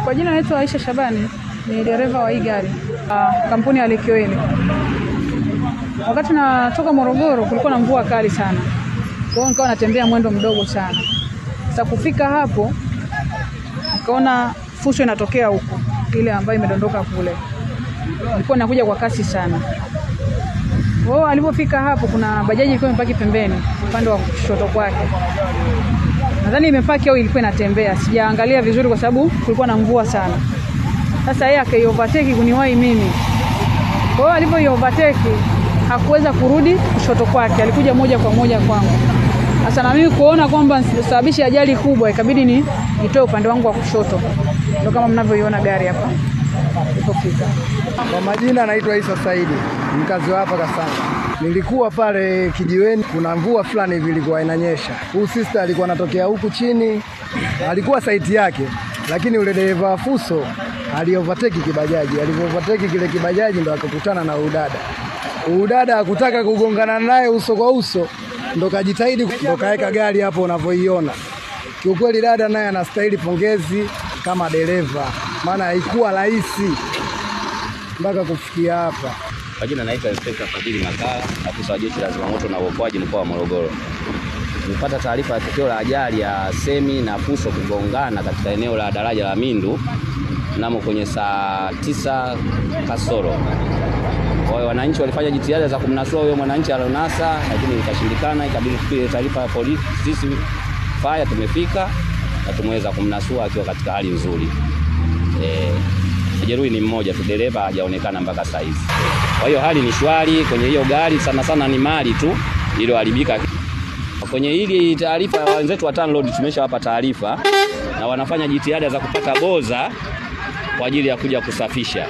Kwa jina naitwa Aisha Shabani, ni dereva wa hii gari, kampuni ya Lake Oil. Wakati natoka Morogoro kulikuwa na mvua kali sana. Kwa hiyo nikawa natembea mwendo mdogo sana. Sasa kufika hapo nikaona fusho inatokea huko, ile ambayo imedondoka kule. Nilikuwa nakuja kwa kasi sana. Wao alipofika hapo kuna bajaji ilikuwa imepaki pembeni upande wa kushoto kwake. Nadhani imepaki au ilikuwa inatembea. Sijaangalia vizuri kwa sababu kulikuwa na mvua sana. Sasa yeye akaiovertake kuniwahi mimi. Kwa hiyo alipoiovertake hakuweza kurudi kushoto kwake, alikuja moja kwa moja kwangu. Sasa na mimi kuona kwamba nisababisha ajali kubwa, ikabidi nitoe upande wangu wa kushoto. Ndio kama mnavyoiona gari hapa ilipofika. Kwa majina naitwa Isa Saidi, mkazi wa hapa Kasanga. Nilikuwa pale kijiweni, kuna mvua fulani hivi ilikuwa inanyesha. Huyu sister alikuwa anatokea huku chini, alikuwa saiti yake, lakini ule dereva fuso aliovertake kibajaji. Alivyovertake kile kibajaji ndo akakutana na udada. Udada hakutaka kugongana naye uso kwa uso, ndo kajitahidi ndo kaeka gari hapo unavyoiona. Kiukweli dada naye anastahili pongezi kama dereva, maana haikuwa rahisi mpaka kufikia hapa. Kwa jina naitwa Inspector Fadhili Makala, afisa wa Jeshi la Zimamoto na Uokoaji mkoa wa Morogoro. Nilipata taarifa ya tukio la ajali ya semi na fuso kugongana katika eneo la daraja la Mindu mnamo kwenye saa 9 kasoro. Kwa hiyo wananchi walifanya jitihada za kumnasua huyo mwananchi alionasa, lakini ikashindikana. Ikabidi tupige taarifa ya polisi, sisi fire tumefika na tumeweza kumnasua akiwa katika hali nzuri. Jeruhi ni mmoja tu, dereva hajaonekana mpaka saa hizi. Kwa hiyo hali ni shwari kwenye hiyo gari, sana ni mali tu iliyoharibika. Kwenye hili taarifa ya wenzetu wa TANROADS tumeshawapa taarifa na wanafanya jitihada za kupata boza kwa ajili ya kuja kusafisha.